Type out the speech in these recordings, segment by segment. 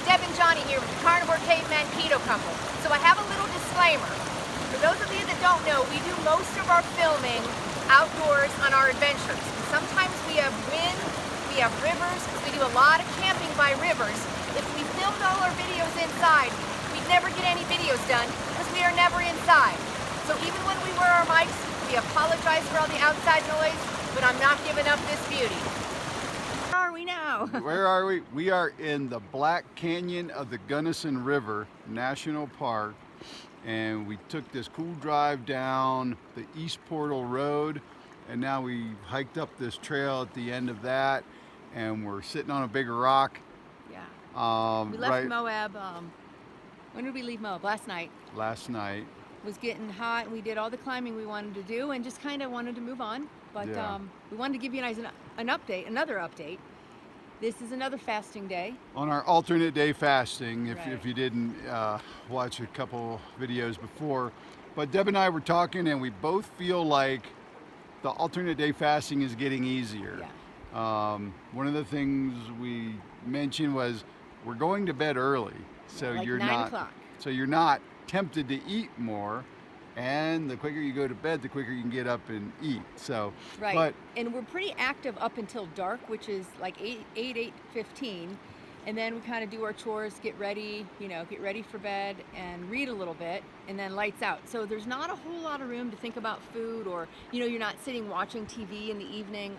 Deb and Johnny here with the Carnivore Caveman Keto couple. So I have a little disclaimer. For those of you that don't know, we do most of our filming outdoors on our adventures. Sometimes we have wind, we have rivers, we do a lot of camping by rivers. If we filmed all our videos inside, we'd never get any videos done because we are never inside. So even when we wear our mics, we apologize for all the outside noise, but I'm not giving up this beauty. Where are we now? Where are we? We are in the Black Canyon of the Gunnison River National Park, and we took this cool drive down the East Portal Road, and now we hiked up this trail at the end of that, and we're sitting on a big rock. Yeah. We left Moab. When did we leave Moab? Last night. Last night. It was getting hot, and we did all the climbing we wanted to do, and just kind of wanted to move on. But yeah. We wanted to give you guys an update, another update. This is another fasting day. On our alternate day fasting, Right. if you didn't watch a couple videos before. But Deb and I were talking, and we both feel like the alternate day fasting is getting easier. Yeah. One of the things we mentioned was we're going to bed early, so Like you're 9 o'clock. So you're not tempted to eat more. And the quicker you go to bed, the quicker you can get up and eat. So, right. And we're pretty active up until dark, which is like 8:15, and then we kind of do our chores, get ready for bed, and read a little bit, and then lights out. So there's not a whole lot of room to think about food, or you're not sitting watching TV in the evening.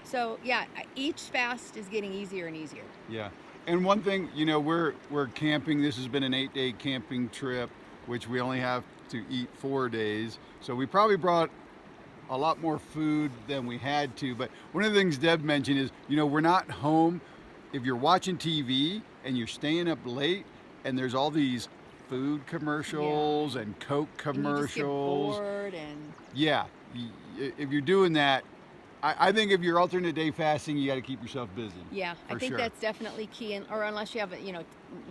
So yeah, each fast is getting easier and easier. Yeah. And one thing, we're camping. This has been an 8-day camping trip, which we only have to eat 4 days. So we probably brought a lot more food than we had to. But one of the things Deb mentioned is, we're not home. If you're watching TV and you're staying up late and there's all these food commercials and Coke commercials. And you just get bored and... Yeah. If you're doing that, I think if you're alternate day fasting, you got to keep yourself busy. Yeah, I think that's definitely key, or unless you have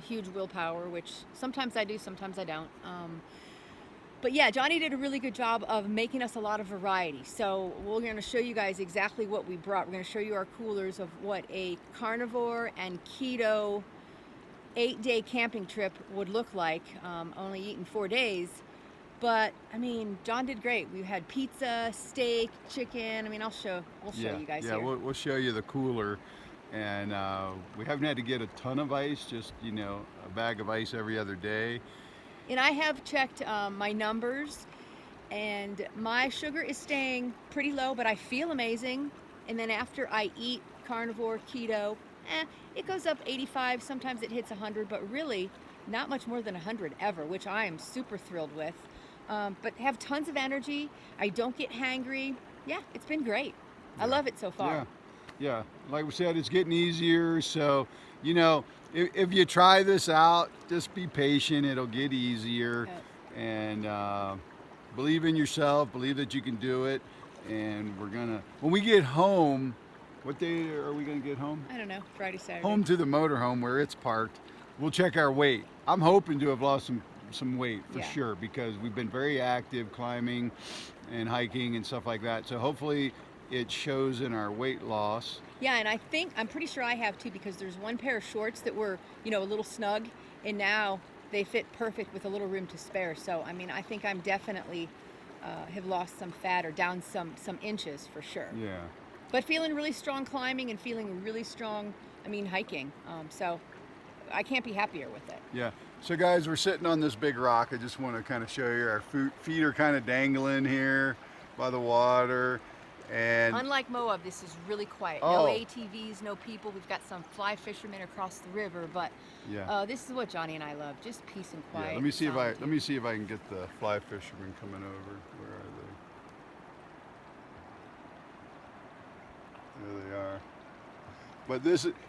huge willpower, which sometimes I do, sometimes I don't. But yeah, Johnny did a really good job of making us a lot of variety. So we're going to show you guys exactly what we brought. We're going to show you our coolers of what a carnivore and keto 8-day camping trip would look like, only eating 4 days. But John did great. We had pizza, steak, chicken. We'll show you guys here. We'll show you the cooler, and we haven't had to get a ton of ice, just a bag of ice every other day. And I have checked my numbers, and my sugar is staying pretty low, but I feel amazing. And then after I eat carnivore keto, it goes up 85. Sometimes it hits 100, but really not much more than 100 ever, which I am super thrilled with. But have tons of energy. I don't get hangry. Yeah, it's been great. Yeah. I love it so far. Yeah. Like we said, it's getting easier. So, if you try this out, just be patient. It'll get easier. Yep. And believe in yourself. Believe that you can do it. And when we get home, what day are we going to get home? I don't know. Friday, Saturday. Home to the motorhome where it's parked. We'll check our weight. I'm hoping to have lost some weight for sure, because we've been very active climbing and hiking and stuff like that. So hopefully it shows in our weight loss. Yeah, and I'm pretty sure I have too, because there's one pair of shorts that were, a little snug, and now they fit perfect with a little room to spare. So, I think I'm definitely have lost some fat, or down some inches for sure. Yeah. But feeling really strong climbing and feeling really strong, hiking. So I can't be happier with it. Yeah. So guys, we're sitting on this big rock. I just want to kind of show you our feet are kind of dangling here by the water. And unlike Moab, this is really quiet. No ATVs, no people. We've got some fly fishermen across the river, but this is what Johnny and I love, just peace and quiet. Yeah, let me see if I can get the fly fishermen coming over. Where are they? There they are. But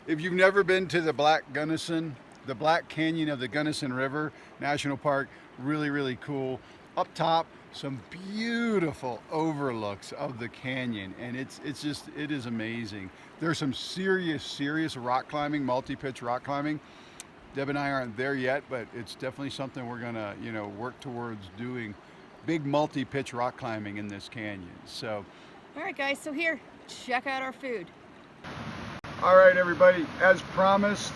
if you've never been to the Black Canyon of the Gunnison River National Park, really, really cool. Up top, some beautiful overlooks of the canyon, and it is amazing. There's some serious rock climbing, multi-pitch rock climbing. Deb and I aren't there yet, but it's definitely something we're gonna, work towards doing. Big multi-pitch rock climbing in this canyon. So, all right, guys. So here, check out our food. All right, everybody. As promised,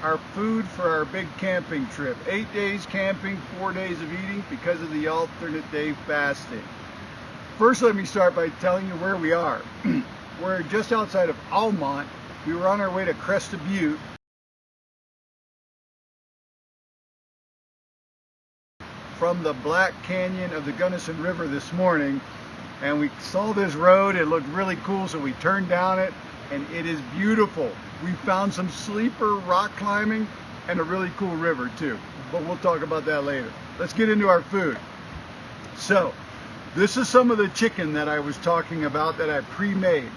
our food for our big camping trip. 8 days camping, 4 days of eating because of the alternate day fasting. First, let me start by telling you where we are. We're just outside of Almont. We were on our way to Cresta Butte. From the Black Canyon of the Gunnison River this morning, and we saw this road. It looked really cool, so we turned down it, and it is beautiful. We found some sleeper rock climbing and a really cool river too, but we'll talk about that later. Let's get into our food. So this is some of the chicken that I was talking about that I pre-made,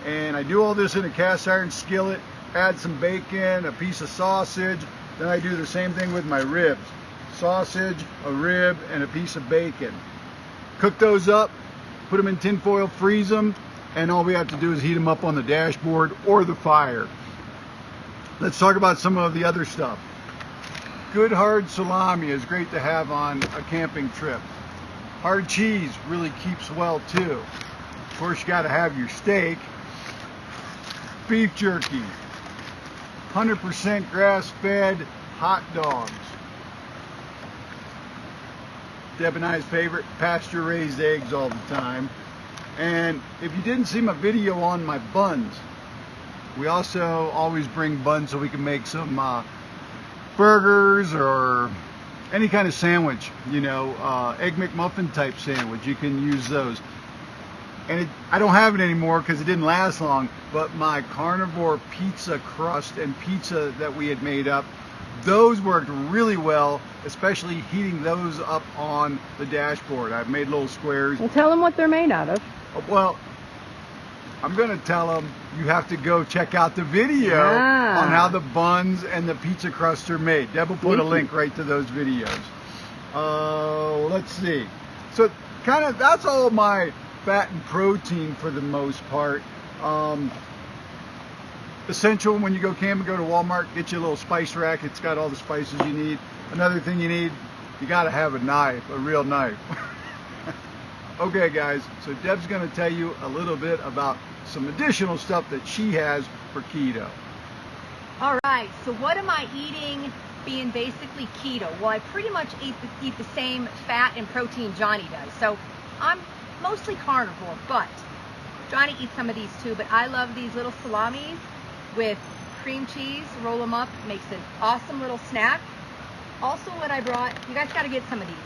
and I do all this in a cast iron skillet, add some bacon, a piece of sausage, then I do the same thing with my ribs. Sausage, a rib, and a piece of bacon. Cook those up, put them in tin foil, freeze them, and all we have to do is heat them up on the dashboard or the fire. Let's talk about some of the other stuff. Good hard salami is great to have on a camping trip. Hard cheese really keeps well too. Of course, you got to have your steak. Beef jerky, 100% grass-fed hot dogs. Deb and I's favorite, pasture-raised eggs all the time. And if you didn't see my video on my buns, we also always bring buns so we can make some burgers or any kind of sandwich, you know, Egg McMuffin type sandwich. You can use those. And I don't have it anymore because it didn't last long, but my carnivore pizza crust and pizza that we had made up, those worked really well, especially heating those up on the dashboard. I've made little squares. Well, tell them what they're made out of. Well, I'm going to tell them you have to go check out the video on how the buns and the pizza crust are made. Deb will put a link right to those videos. Let's see. So kind of that's all my fat and protein for the most part. Essential when you go camping, go to Walmart, get you a little spice rack. It's got all the spices you need. Another thing you need, you got to have a knife, a real knife. Okay guys, so Deb's going to tell you a little bit about some additional stuff that she has for keto. All right, so what am I eating being basically keto? Well, I pretty much eat the same fat and protein Johnny does. So I'm mostly carnivore, but Johnny eats some of these too, but I love these little salamis with cream cheese, roll them up, makes an awesome little snack. Also what I brought, you guys got to get some of these.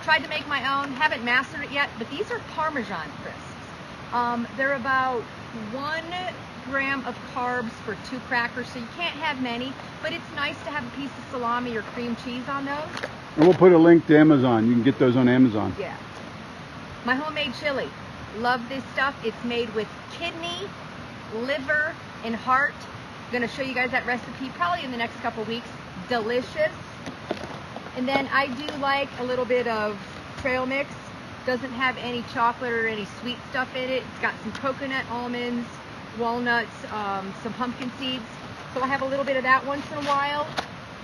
Tried to make my own, haven't mastered it yet, but these are Parmesan Crisps. They're about 1 gram of carbs for 2 crackers, so you can't have many, but it's nice to have a piece of salami or cream cheese on those. And we'll put a link to Amazon. You can get those on Amazon. Yeah. My homemade chili. Love this stuff. It's made with kidney, liver, and heart. I'm going to show you guys that recipe probably in the next couple weeks. Delicious. And then I do like a little bit of trail mix. Doesn't have any chocolate or any sweet stuff in it. It's got some coconut, almonds, walnuts, some pumpkin seeds. So I have a little bit of that once in a while.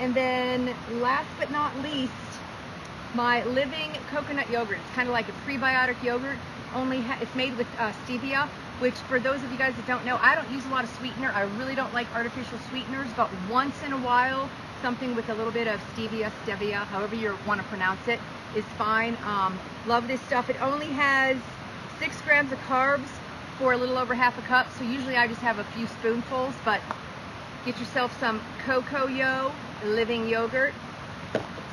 And then last but not least, my living coconut yogurt. It's kind of like a prebiotic yogurt. It's made with stevia, which for those of you guys that don't know, I don't use a lot of sweetener. I really don't like artificial sweeteners, but once in a while, something with a little bit of stevia, however you want to pronounce it, is fine. Love this stuff. It only has 6 grams of carbs for a little over half a cup, so usually I just have a few spoonfuls, but get yourself some Coco-Yo living yogurt.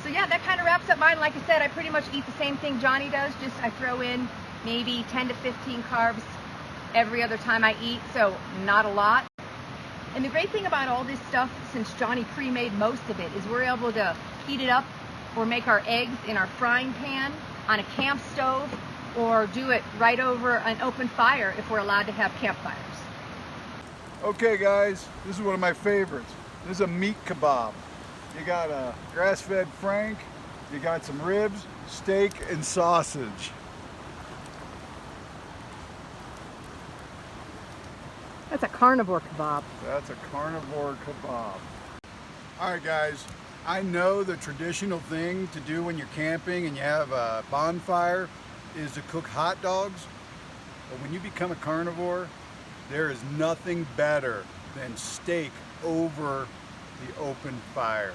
So yeah, that kind of wraps up mine. Like I said, I pretty much eat the same thing Johnny does, just I throw in maybe 10 to 15 carbs every other time I eat, so not a lot. And the great thing about all this stuff, since Johnny pre-made most of it, is we're able to heat it up or make our eggs in our frying pan on a camp stove or do it right over an open fire if we're allowed to have campfires. Okay guys, this is one of my favorites. This is a meat kebab. You got a grass-fed Frank, you got some ribs, steak, and sausage. That's a carnivore kebab. That's a carnivore kebab. All right guys, I know the traditional thing to do when you're camping and you have a bonfire is to cook hot dogs, but when you become a carnivore, there is nothing better than steak over the open fire.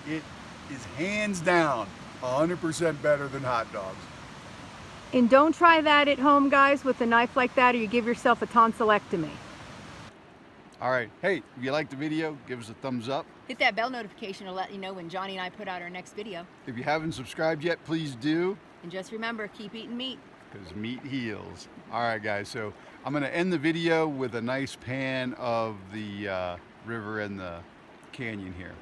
It is hands down 100% better than hot dogs. And don't try that at home, guys, with a knife like that, or you give yourself a tonsillectomy. All right, hey, if you liked the video, give us a thumbs up. Hit that bell notification to let you know when Johnny and I put out our next video. If you haven't subscribed yet, please do. And just remember, keep eating meat. Because meat heals. All right, guys, so I'm going to end the video with a nice pan of the river and the canyon here.